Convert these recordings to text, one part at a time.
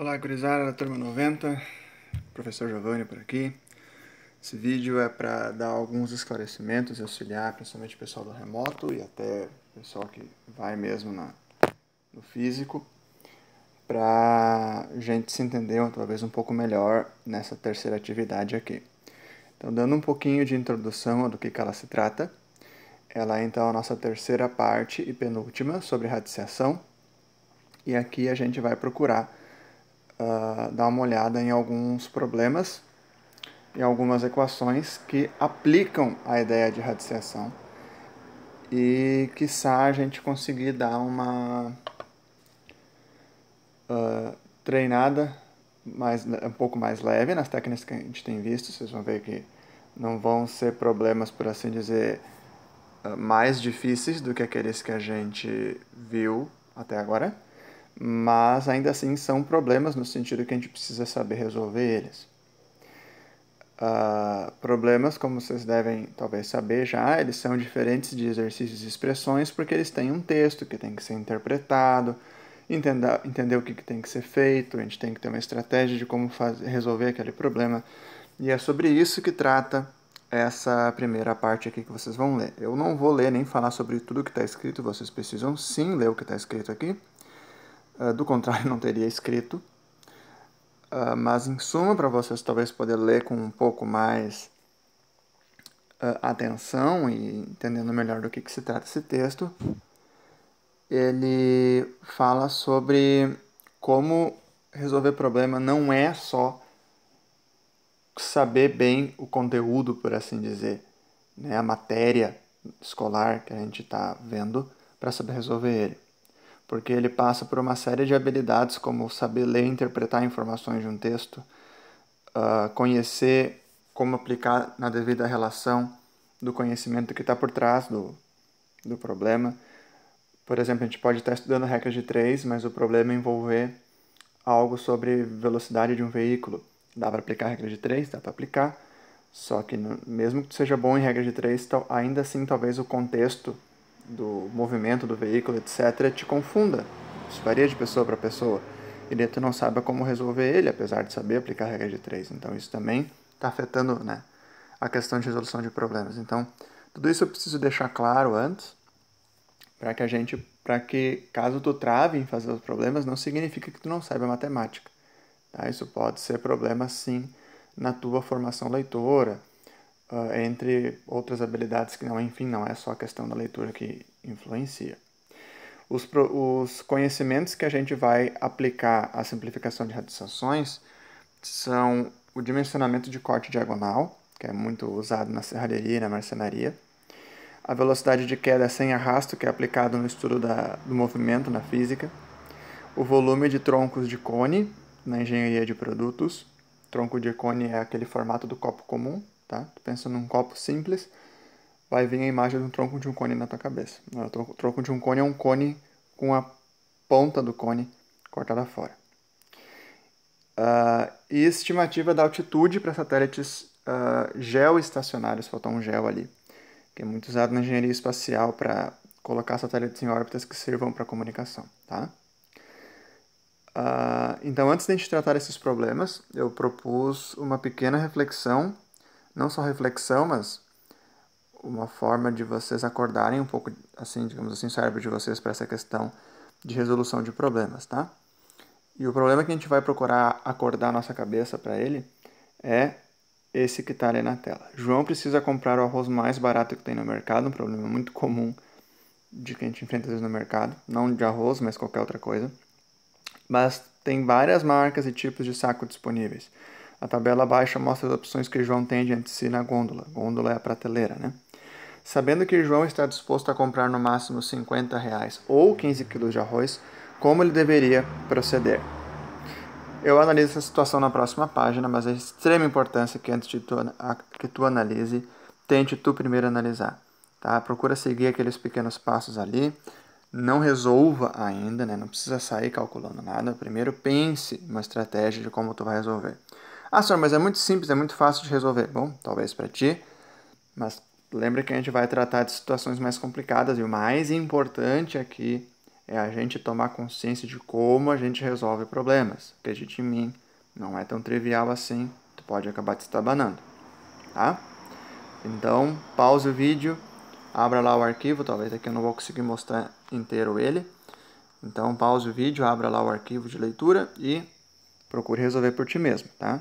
Olá, gurizada da turma 90, professor Giovanni por aqui. Esse vídeo é para dar alguns esclarecimentos e auxiliar principalmente o pessoal do remoto e até o pessoal que vai mesmo no físico, para a gente se entender talvez um pouco melhor nessa terceira atividade aqui. Então, dando um pouquinho de introdução do que ela se trata, ela é então a nossa terceira parte e penúltima sobre radiciação, e aqui a gente vai procurar dar uma olhada em alguns problemas e algumas equações que aplicam a ideia de radiciação e, quiçá, a gente conseguir dar uma treinada um pouco mais leve nas técnicas que a gente tem visto. Vocês vão ver que não vão ser problemas, por assim dizer, mais difíceis do que aqueles que a gente viu até agora, mas ainda assim são problemas no sentido que a gente precisa saber resolver eles. Problemas, como vocês devem talvez saber já, eles são diferentes de exercícios e expressões porque eles têm um texto que tem que ser interpretado, entender o que tem que ser feito, a gente tem que ter uma estratégia de como resolver aquele problema. E é sobre isso que trata essa primeira parte aqui que vocês vão ler. Eu não vou ler nem falar sobre tudo que está escrito, vocês precisam sim ler o que está escrito aqui, do contrário não teria escrito. Mas, em suma, para vocês talvez poder ler com um pouco mais atenção e entendendo melhor do que se trata esse texto, ele fala sobre como resolver problema não é só saber bem o conteúdo, por assim dizer, né, a matéria escolar que a gente está vendo para saber resolver ele. Porque ele passa por uma série de habilidades como saber ler e interpretar informações de um texto, conhecer como aplicar na devida relação do conhecimento que está por trás do problema. Por exemplo, a gente pode estar estudando regras de 3, mas o problema é envolver algo sobre velocidade de um veículo. Dá para aplicar a regra de 3? Dá para aplicar, só que mesmo que seja bom em regra de 3, ainda assim talvez o contexto do movimento do veículo, etc., te confunda. Isso varia de pessoa para pessoa. E daí tu não sabe como resolver ele, apesar de saber aplicar a regra de 3. Então isso também está afetando, né, a questão de resolução de problemas. Então, tudo isso eu preciso deixar claro antes, para que caso tu trave em fazer os problemas, não significa que tu não saiba matemática. Tá? Isso pode ser problema, sim, na tua formação leitora, entre outras habilidades que não, enfim, não é só a questão da leitura que influencia. Os conhecimentos que a gente vai aplicar à simplificação de radiciações são o dimensionamento de corte diagonal, que é muito usado na serralheria e na marcenaria, a velocidade de queda sem arrasto, que é aplicado no estudo do movimento na física, o volume de troncos de cone na engenharia de produtos. Tronco de cone é aquele formato do copo comum, tá? Tu pensa num copo simples, vai vir a imagem de um tronco de um cone na tua cabeça. O tronco de um cone é um cone com a ponta do cone cortada fora. E estimativa da altitude para satélites geoestacionários, faltou um gel ali, que é muito usado na engenharia espacial para colocar satélites em órbitas que sirvam para comunicação, tá? Então, antes de a gente tratar esses problemas, eu propus uma pequena reflexão, não só reflexão, mas uma forma de vocês acordarem um pouco, assim, digamos assim, o cérebro de vocês para essa questão de resolução de problemas, tá? E o problema que a gente vai procurar acordar a nossa cabeça para ele é esse que está ali na tela. João precisa comprar o arroz mais barato que tem no mercado, um problema muito comum de que a gente enfrenta às vezes no mercado, não de arroz, mas qualquer outra coisa. Mas tem várias marcas e tipos de saco disponíveis. A tabela abaixo mostra as opções que João tem diante de si na gôndola. Gôndola é a prateleira, né? Sabendo que João está disposto a comprar no máximo R$ 50 ou 15 quilos de arroz, como ele deveria proceder? Eu analiso essa situação na próxima página, mas é de extrema importância que antes de que tu analise, tente tu primeiro analisar. Tá? Procura seguir aqueles pequenos passos ali. Não resolva ainda, né? Não precisa sair calculando nada. Primeiro pense uma estratégia de como tu vai resolver. Ah, senhor, mas é muito simples, é muito fácil de resolver. Bom, talvez para ti, mas lembra que a gente vai tratar de situações mais complicadas e o mais importante aqui é a gente tomar consciência de como a gente resolve problemas. Acredite em mim, não é tão trivial assim, tu pode acabar te estabanando, tá? Então, pause o vídeo, abra lá o arquivo, talvez aqui eu não vou conseguir mostrar inteiro ele. Então, pause o vídeo, abra lá o arquivo de leitura e procure resolver por ti mesmo, tá?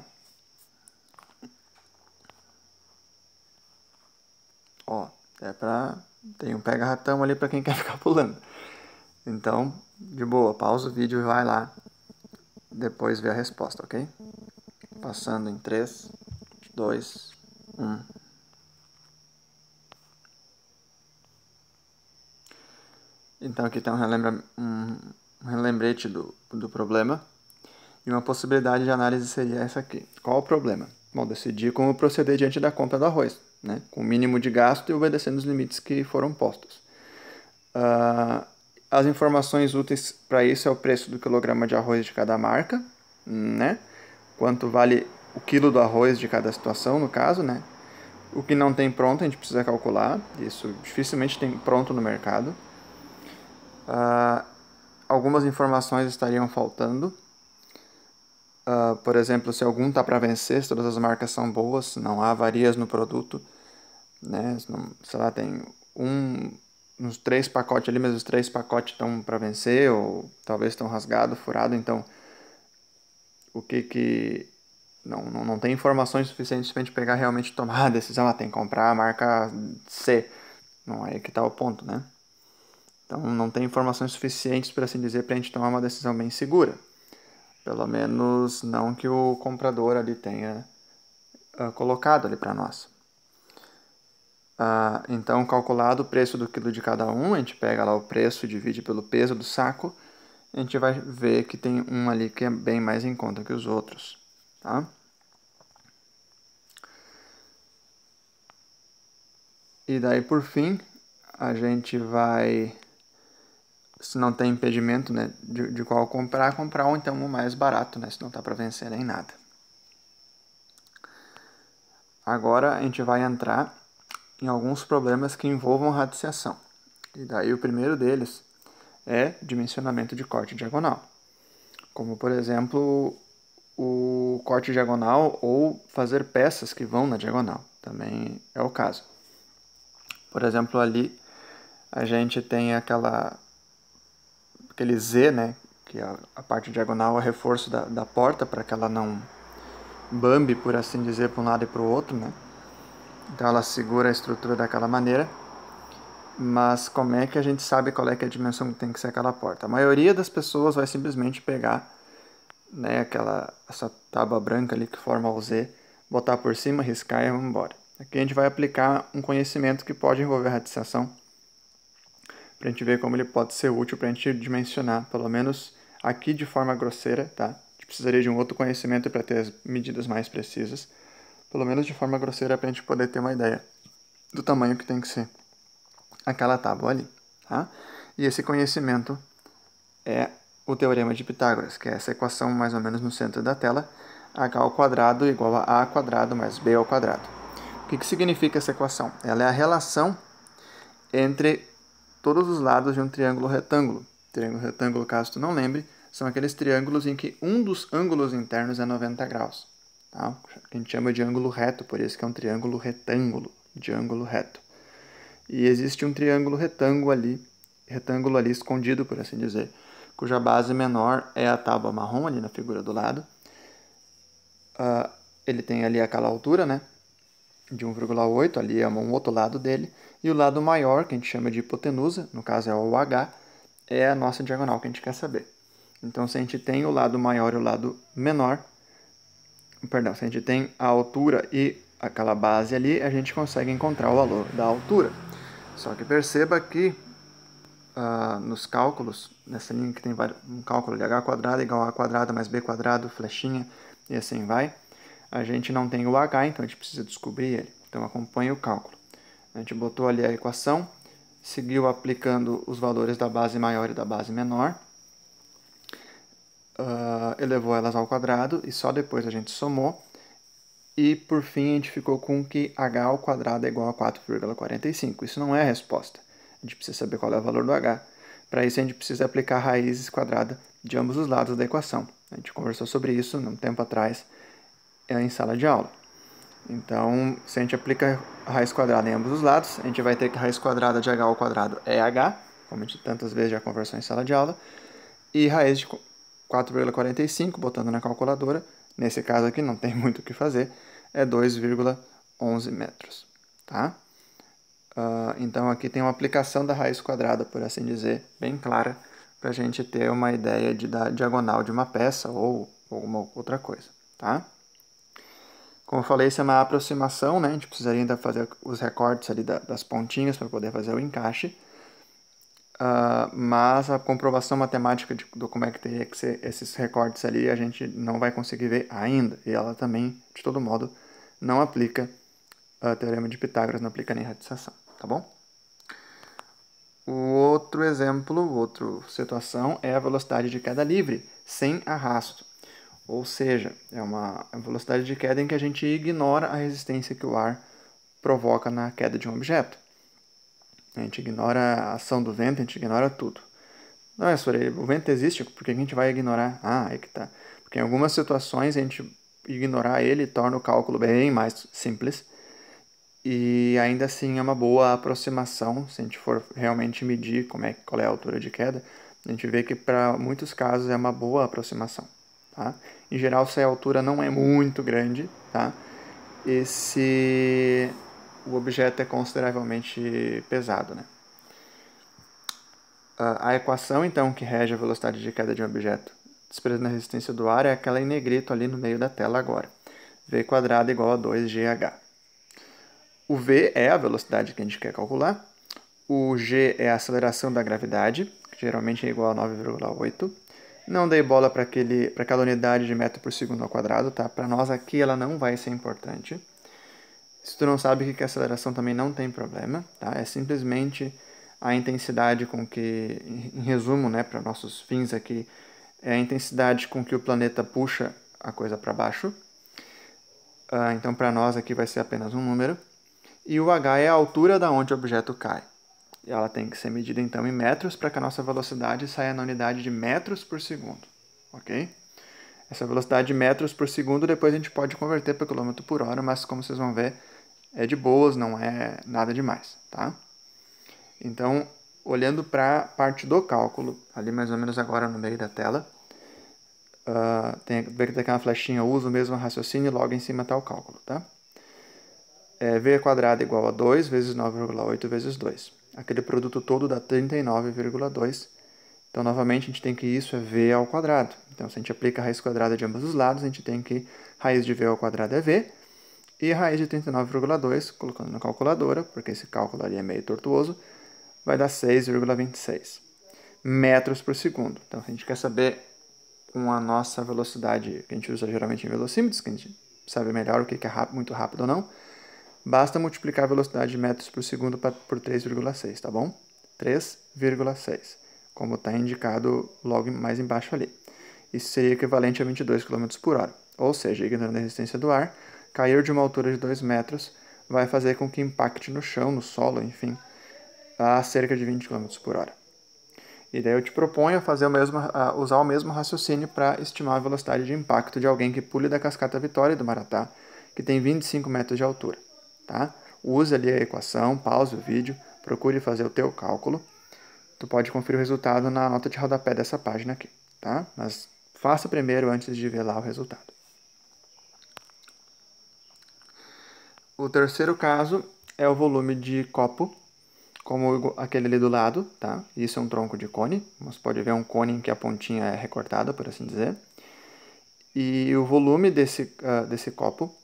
Ó, tem um pega-ratão ali para quem quer ficar pulando. Então, de boa, pausa o vídeo e vai lá depois ver a resposta, ok? Passando em 3, 2, 1. Então aqui está um relembrete do problema. E uma possibilidade de análise seria essa aqui. Qual o problema? Bom, decidir como proceder diante da compra do arroz, né? Com o mínimo de gasto e obedecendo os limites que foram postos. As informações úteis para isso é o preço do quilograma de arroz de cada marca, né? Quanto vale o quilo do arroz de cada situação, no caso, né? O que não tem pronto a gente precisa calcular, isso dificilmente tem pronto no mercado. Algumas informações estariam faltando. Por exemplo, se algum está para vencer, se todas as marcas são boas, se não há avarias no produto, né? Sei lá, tem uns 3 pacotes ali, mas os 3 pacotes estão para vencer, ou talvez estão rasgados, furados, então o que não tem informações suficientes para a gente pegar realmente tomar a decisão, tem que comprar a marca C. Não é aí que está o ponto, né? Então não tem informações suficientes, por assim dizer, para a gente tomar uma decisão bem segura. Pelo menos não que o comprador ali tenha colocado ali para nós. Então, calculado o preço do quilo de cada um, a gente pega lá o preço e divide pelo peso do saco, a gente vai ver que tem um ali que é bem mais em conta que os outros, tá? E daí, por fim, a gente vai, se não tem impedimento, né, de qual comprar um então o mais barato, né, se não tá para vencer nem nada. Agora a gente vai entrar em alguns problemas que envolvam radiciação. E daí o primeiro deles é dimensionamento de corte diagonal. Como, por exemplo, o corte diagonal ou fazer peças que vão na diagonal. Também é o caso. Por exemplo, ali a gente tem aquele Z, né? Que a parte diagonal é o reforço da porta para que ela não bambe, por assim dizer, para um lado e para o outro, né? Então ela segura a estrutura daquela maneira. Mas como é que a gente sabe qual é que é a dimensão que tem que ser aquela porta? A maioria das pessoas vai simplesmente pegar, né, essa tábua branca ali que forma o Z, botar por cima, riscar e vamos embora. Aqui a gente vai aplicar um conhecimento que pode envolver a radiciação, para a gente ver como ele pode ser útil para a gente dimensionar, pelo menos aqui de forma grosseira, tá? A gente precisaria de um outro conhecimento para ter as medidas mais precisas, pelo menos de forma grosseira para a gente poder ter uma ideia do tamanho que tem que ser aquela tábua ali, tá? E esse conhecimento é o Teorema de Pitágoras, que é essa equação mais ou menos no centro da tela, h ao quadrado igual a quadrado mais b ao quadrado. O que significa essa equação? Ela é a relação entre todos os lados de um triângulo retângulo. Triângulo retângulo, caso tu não lembre, são aqueles triângulos em que um dos ângulos internos é 90 graus. Tá? Que a gente chama de ângulo reto, por isso que é um triângulo retângulo, de ângulo reto. E existe um triângulo retângulo ali escondido, por assim dizer, cuja base menor é a tábua marrom ali na figura do lado. Ele tem ali aquela altura, né, de 1,8, ali é um outro lado dele, e o lado maior, que a gente chama de hipotenusa, no caso é o H, é a nossa diagonal que a gente quer saber. Então, se a gente tem o lado maior e o lado menor, perdão, se a gente tem a altura e aquela base ali, a gente consegue encontrar o valor da altura. Só que perceba que nos cálculos, nessa linha que tem um cálculo de h quadrado igual a quadrado mais b quadrado, flechinha, e assim vai, a gente não tem o h, então a gente precisa descobrir ele. Então acompanhe o cálculo. A gente botou ali a equação, seguiu aplicando os valores da base maior e da base menor, elevou elas ao quadrado e só depois a gente somou. E por fim a gente ficou com que h ao quadrado é igual a 4,45. Isso não é a resposta. A gente precisa saber qual é o valor do h. Para isso a gente precisa aplicar raízes quadradas de ambos os lados da equação. A gente conversou sobre isso um tempo atrás em sala de aula. Então, se a gente aplica a raiz quadrada em ambos os lados, a gente vai ter que a raiz quadrada de h ao quadrado é h, como a gente tantas vezes já conversou em sala de aula, e raiz de 4,45, botando na calculadora, nesse caso aqui não tem muito o que fazer, é 2,11 metros. Tá? Então aqui tem uma aplicação da raiz quadrada, por assim dizer, bem clara, para a gente ter uma ideia da diagonal de uma peça ou alguma outra coisa. Tá? Como eu falei, isso é uma aproximação, né? A gente precisaria ainda fazer os recortes ali das pontinhas para poder fazer o encaixe. Mas a comprovação matemática do como é que teria que ser esses recortes ali, a gente não vai conseguir ver ainda. E ela também, de todo modo, não aplica o teorema de Pitágoras, não aplica nem radiação, tá bom? O outro exemplo, outra situação, é a velocidade de queda livre, sem arrasto. Ou seja, é uma velocidade de queda em que a gente ignora a resistência que o ar provoca na queda de um objeto. A gente ignora a ação do vento, a gente ignora tudo. Não, o vento existe, por que a gente vai ignorar? Ah, aí que tá. Porque em algumas situações a gente ignorar ele torna o cálculo bem mais simples. E ainda assim é uma boa aproximação, se a gente for realmente medir qual é a altura de queda, a gente vê que para muitos casos é uma boa aproximação. Tá? Em geral, se a altura não é muito grande, tá? E se o objeto é consideravelmente pesado. Né? A equação, então, que rege a velocidade de queda de um objeto desprezando a resistência do ar é aquela em negrito ali no meio da tela agora. V² igual a 2gh. O v é a velocidade que a gente quer calcular. O g é a aceleração da gravidade, que geralmente é igual a 9,8. Não dei bola para aquela unidade de metro por segundo ao quadrado, tá? Para nós aqui ela não vai ser importante. Se tu não sabe o que é aceleração, também não tem problema, tá? É simplesmente a intensidade com que, em resumo, né, para nossos fins aqui, é a intensidade com que o planeta puxa a coisa para baixo. Então, para nós aqui vai ser apenas um número. E o h é a altura da onde o objeto cai. E ela tem que ser medida, então, em metros para que a nossa velocidade saia na unidade de metros por segundo. Ok? Essa velocidade de metros por segundo depois a gente pode converter para quilômetro por hora, mas como vocês vão ver, é de boas, não é nada demais, tá? Então, olhando para a parte do cálculo, ali mais ou menos agora no meio da tela, tem aquela flechinha, usa o mesmo raciocínio e logo em cima está o cálculo, tá? V² igual a 2 vezes 9,8 vezes 2. Aquele produto todo dá 39,2. Então, novamente, a gente tem que isso é v ao quadrado. Então, se a gente aplica a raiz quadrada de ambos os lados, a gente tem que raiz de v ao quadrado é v. E a raiz de 39,2, colocando na calculadora, porque esse cálculo ali é meio tortuoso, vai dar 6,26 metros por segundo. Então, se a gente quer saber com a nossa velocidade, que a gente usa geralmente em velocímetros, que a gente sabe melhor o que é muito rápido ou não, basta multiplicar a velocidade de metros por segundo por 3,6, tá bom? 3,6, como está indicado logo mais embaixo ali. Isso seria equivalente a 22 km por hora. Ou seja, ignorando a resistência do ar, cair de uma altura de 2 metros vai fazer com que impacte no chão, no solo, enfim, a cerca de 20 km por hora. E daí eu te proponho usar o mesmo raciocínio para estimar a velocidade de impacto de alguém que pule da Cascata Vitória do Maratá, que tem 25 metros de altura. Tá? Use ali a equação, pause o vídeo, procure fazer o teu cálculo. Tu pode conferir o resultado na nota de rodapé dessa página aqui, tá? Mas faça primeiro antes de ver lá o resultado. O terceiro caso é o volume de copo, como aquele ali do lado, tá? Isso é um tronco de cone. Você pode ver um cone em que a pontinha é recortada, por assim dizer. E o volume desse copo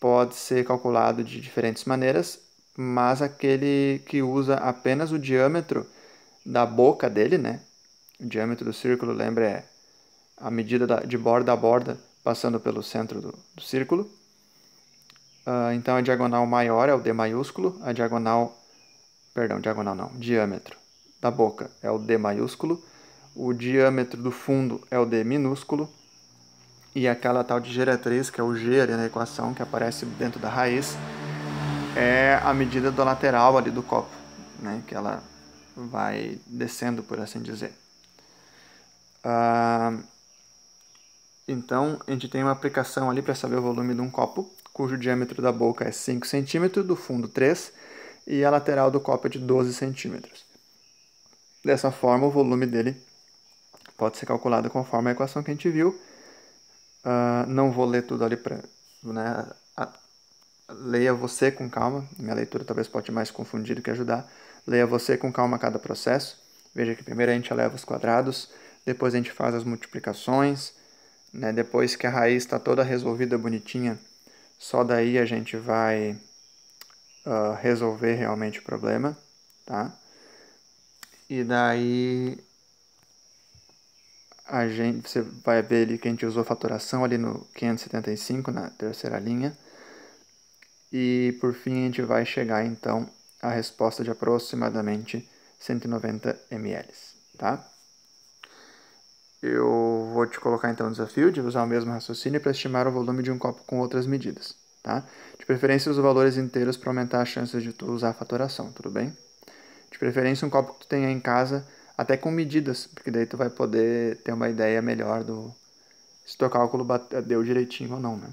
pode ser calculado de diferentes maneiras, mas aquele que usa apenas o diâmetro da boca dele, né? O diâmetro do círculo, lembra, é a medida de borda a borda passando pelo centro do círculo. Então a diagonal maior é o D maiúsculo, diâmetro da boca é o D maiúsculo, o diâmetro do fundo é o D minúsculo, e aquela tal de geratriz, que é o G ali na equação, que aparece dentro da raiz, é a medida do lateral ali do copo, né? Que ela vai descendo, por assim dizer. Então, a gente tem uma aplicação ali para saber o volume de um copo, cujo diâmetro da boca é 5 cm, do fundo 3 e a lateral do copo é de 12 centímetros. Dessa forma, o volume dele pode ser calculado conforme a equação que a gente viu. Não vou ler tudo ali para... Né, leia você com calma. Minha leitura talvez pode mais confundir do que ajudar. Leia você com calma cada processo. Veja que primeiro a gente eleva os quadrados, depois a gente faz as multiplicações, né? Depois que a raiz está toda resolvida bonitinha, só daí a gente vai resolver realmente o problema, tá? E daí você vai ver ali que a gente usou fatoração ali no 575, na terceira linha. E por fim a gente vai chegar então à resposta de aproximadamente 190 ml, tá? Eu vou te colocar então o desafio de usar o mesmo raciocínio para estimar o volume de um copo com outras medidas, tá? De preferência usa valores inteiros para aumentar as chances de tu usar a fatoração, tudo bem? De preferência um copo que tu tenha em casa até com medidas, porque daí tu vai poder ter uma ideia melhor do se teu cálculo deu direitinho ou não, né?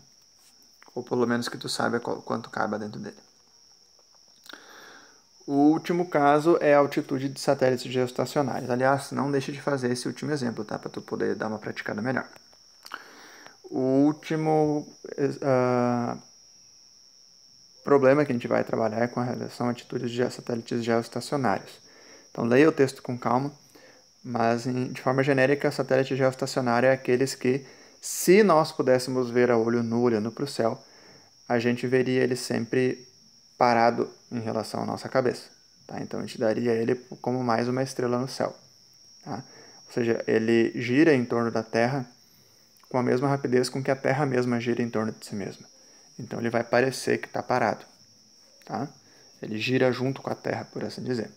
Ou pelo menos que tu saiba quanto cabe dentro dele. O último caso é a altitude de satélites geoestacionários. Aliás, não deixe de fazer esse último exemplo, tá? Para tu poder dar uma praticada melhor. O último problema que a gente vai trabalhar é com relação a altitudes de satélites geoestacionários. Então, leia o texto com calma, mas de forma genérica, satélite geoestacionário é aqueles que, se nós pudéssemos ver a olho nu, olhando para o céu, a gente veria ele sempre parado em relação à nossa cabeça. Tá? Então, a gente daria ele como mais uma estrela no céu. Tá? Ou seja, ele gira em torno da Terra com a mesma rapidez com que a Terra mesma gira em torno de si mesma. Então, ele vai parecer que está parado. Tá? Ele gira junto com a Terra, por assim dizer.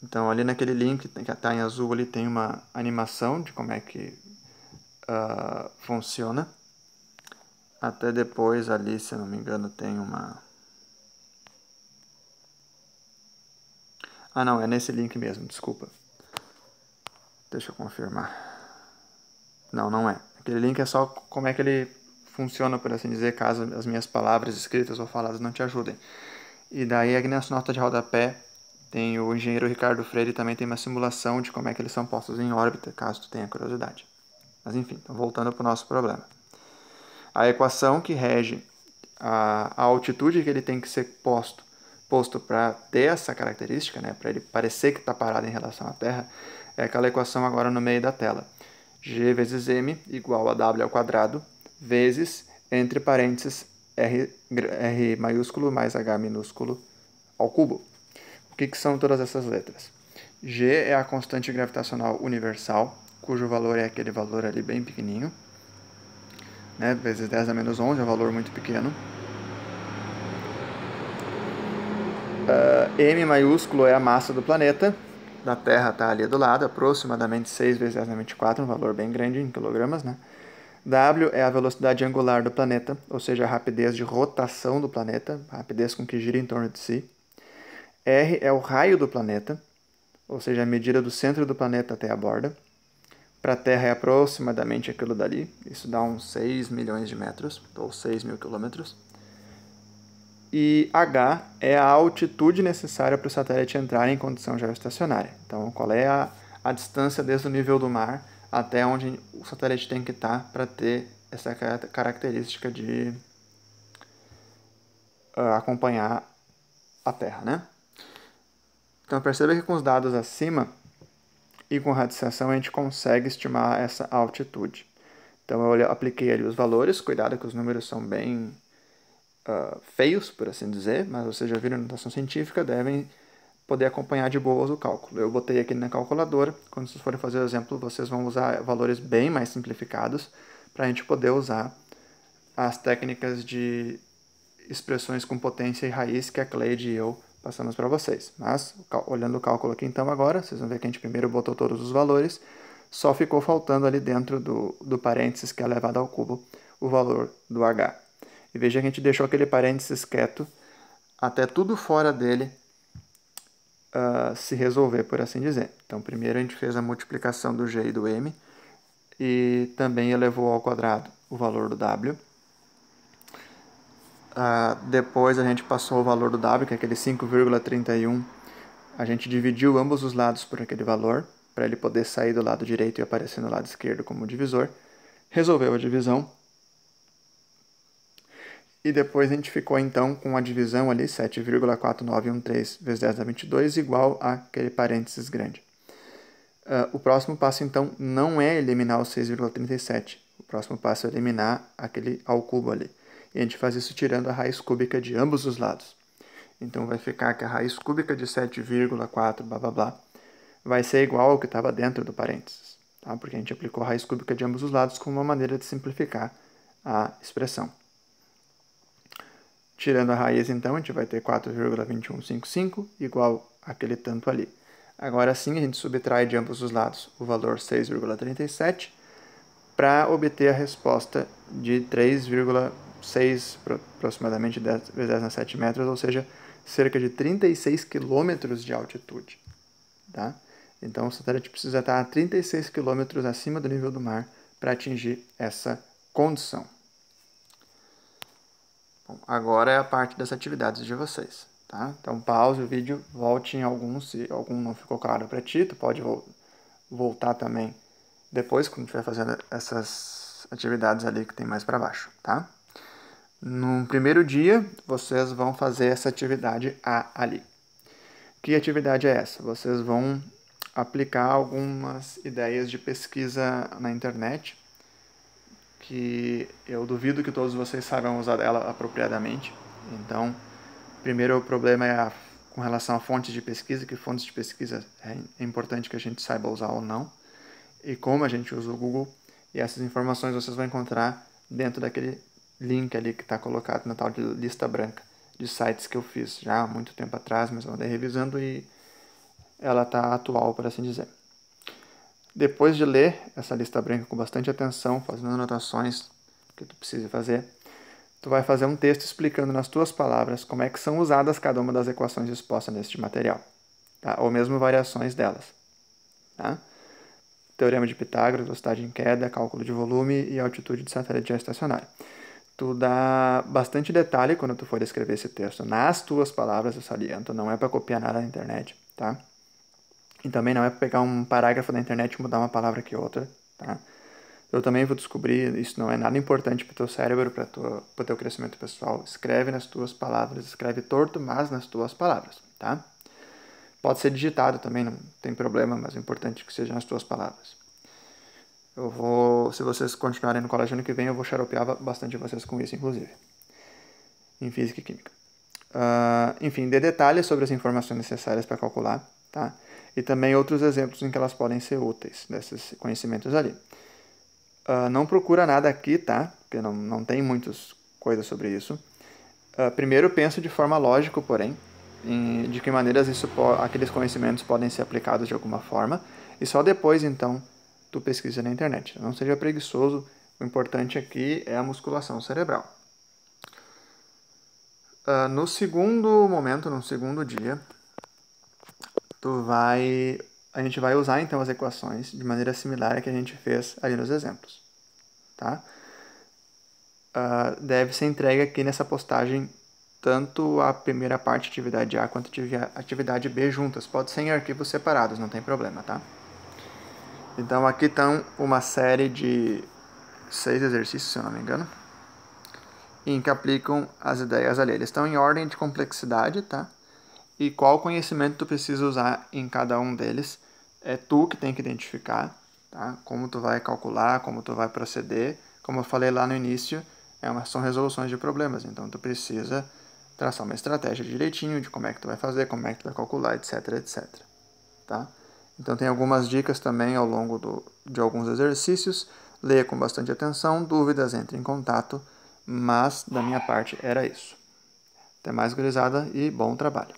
Então, ali naquele link que está em azul, ali tem uma animação de como é que funciona. Até depois ali, se não me engano, tem uma... Ah, não, é nesse link mesmo, desculpa. Deixa eu confirmar. Não, não é. Aquele link é só como é que ele funciona, por assim dizer, caso as minhas palavras escritas ou faladas não te ajudem. E daí, aqui nessa nota de rodapé, tem o engenheiro Ricardo Freire, também tem uma simulação de como é que eles são postos em órbita, caso tu tenha curiosidade. Mas enfim, então voltando para o nosso problema. A equação que rege a altitude que ele tem que ser posto para ter essa característica, né, para ele parecer que está parado em relação à Terra, é aquela equação agora no meio da tela. G vezes M igual a W ao quadrado vezes, entre parênteses, R maiúsculo mais H minúsculo ao cubo. O que são todas essas letras? G é a constante gravitacional universal, cujo valor é aquele valor ali bem pequenininho, né? Vezes 10 a menos 11, é um valor muito pequeno. M maiúsculo é a massa do planeta, da Terra está ali do lado, aproximadamente 6 vezes 10 a 24, um valor bem grande em quilogramas, né? W é a velocidade angular do planeta, ou seja, a rapidez de rotação do planeta, a rapidez com que gira em torno de si. R é o raio do planeta, ou seja, a medida do centro do planeta até a borda. Para a Terra é aproximadamente aquilo dali, isso dá uns 6 milhões de metros, ou 6 mil quilômetros. E H é a altitude necessária para o satélite entrar em condição geoestacionária. Então, qual é a distância desde o nível do mar até onde o satélite tem que estar para ter essa característica de acompanhar a Terra, né? Então, perceba que com os dados acima e com radiciação a gente consegue estimar essa altitude. Então, eu apliquei ali os valores, cuidado que os números são bem feios, por assim dizer, mas vocês já viram na notação científica, devem poder acompanhar de boas o cálculo. Eu botei aqui na calculadora, quando vocês forem fazer o exemplo, vocês vão usar valores bem mais simplificados para a gente poder usar as técnicas de expressões com potência e raiz que a Cleide e eu passamos para vocês. Mas, olhando o cálculo aqui então agora, vocês vão ver que a gente primeiro botou todos os valores, só ficou faltando ali dentro do parênteses que é elevado ao cubo o valor do H. E veja que a gente deixou aquele parênteses quieto até tudo fora dele se resolver, por assim dizer. Então, primeiro a gente fez a multiplicação do g e do m e também elevou ao quadrado o valor do w. Depois a gente passou o valor do w, que é aquele 5,31. A gente dividiu ambos os lados por aquele valor, para ele poder sair do lado direito e aparecer no lado esquerdo como divisor. Resolveu a divisão. E depois a gente ficou então com a divisão ali, 7,4913 vezes 10 a 22, igual àquele parênteses grande. O próximo passo então não é eliminar o 6,37. O próximo passo é eliminar aquele ao cubo ali. E a gente faz isso tirando a raiz cúbica de ambos os lados. Então vai ficar que a raiz cúbica de 7,4 blá blá blá vai ser igual ao que estava dentro do parênteses, tá? Porque a gente aplicou a raiz cúbica de ambos os lados como uma maneira de simplificar a expressão. Tirando a raiz, então, a gente vai ter 4,2155 igual àquele tanto ali. Agora sim, a gente subtrai de ambos os lados o valor 6,37 para obter a resposta de 3,6 aproximadamente 10 vezes 10 na 7 metros, ou seja, cerca de 36 quilômetros de altitude. Tá? Então, o satélite precisa estar a 36 quilômetros acima do nível do mar para atingir essa condição. Bom, agora é a parte das atividades de vocês. Tá? Então, pause o vídeo, volte em algum, se algum não ficou claro para ti, tu pode voltar também depois, quando estiver fazendo essas atividades ali que tem mais para baixo. Tá? No primeiro dia, vocês vão fazer essa atividade A ali. Que atividade é essa? Vocês vão aplicar algumas ideias de pesquisa na internet, que eu duvido que todos vocês saibam usar ela apropriadamente. Então, primeiro o problema é com relação a fontes de pesquisa, que fontes de pesquisa é importante que a gente saiba usar ou não, e como a gente usa o Google, e essas informações vocês vão encontrar dentro daquele link ali que está colocado na tal de lista branca de sites que eu fiz já há muito tempo atrás, mas eu andei revisando e ela está atual, por assim dizer. Depois de ler essa lista branca com bastante atenção, fazendo anotações que tu precisa fazer, tu vai fazer um texto explicando nas tuas palavras como é que são usadas cada uma das equações expostas neste material, tá? Ou mesmo variações delas. Tá? Teorema de Pitágoras, velocidade em queda, cálculo de volume e altitude de satélite geoestacionário. Tu dá bastante detalhe quando tu for escrever esse texto nas tuas palavras, eu saliento, não é para copiar nada na internet, tá? E também não é para pegar um parágrafo da internet e mudar uma palavra aqui outra, tá? Eu também vou descobrir, isso não é nada importante para o teu cérebro, para o teu crescimento pessoal. Escreve nas tuas palavras, escreve torto, mas nas tuas palavras, tá? Pode ser digitado também, não tem problema, mas é importante que seja nas tuas palavras. Se vocês continuarem no colégio ano que vem, eu vou xaropear bastante vocês com isso, inclusive, em Física e Química. Enfim, dê detalhes sobre as informações necessárias para calcular, tá? E também outros exemplos em que elas podem ser úteis, desses conhecimentos ali. Não procura nada aqui, tá? Porque não tem muitas coisas sobre isso. Primeiro, penso de forma lógica, porém, de que maneiras aqueles conhecimentos podem ser aplicados de alguma forma. E só depois, então, tu pesquisa na internet. Não seja preguiçoso, o importante aqui é a musculação cerebral. No segundo momento, no segundo dia, a gente vai usar então as equações de maneira similar a que a gente fez ali nos exemplos. Tá? Deve ser entregue aqui nessa postagem tanto a primeira parte, atividade A, quanto a atividade B juntas. Pode ser em arquivos separados, não tem problema, tá? Então aqui estão uma série de 6 exercícios, se eu não me engano, em que aplicam as ideias ali. Eles estão em ordem de complexidade, tá? E qual conhecimento tu precisa usar em cada um deles é tu que tem que identificar, tá? Como tu vai calcular, como tu vai proceder. Como eu falei lá no início, são resoluções de problemas, então tu precisa traçar uma estratégia direitinho de como é que tu vai fazer, como é que tu vai calcular, etc, etc. Tá? Então tem algumas dicas também ao longo de alguns exercícios. Leia com bastante atenção, dúvidas, entre em contato, mas da minha parte era isso. Até mais, gurizada, e bom trabalho.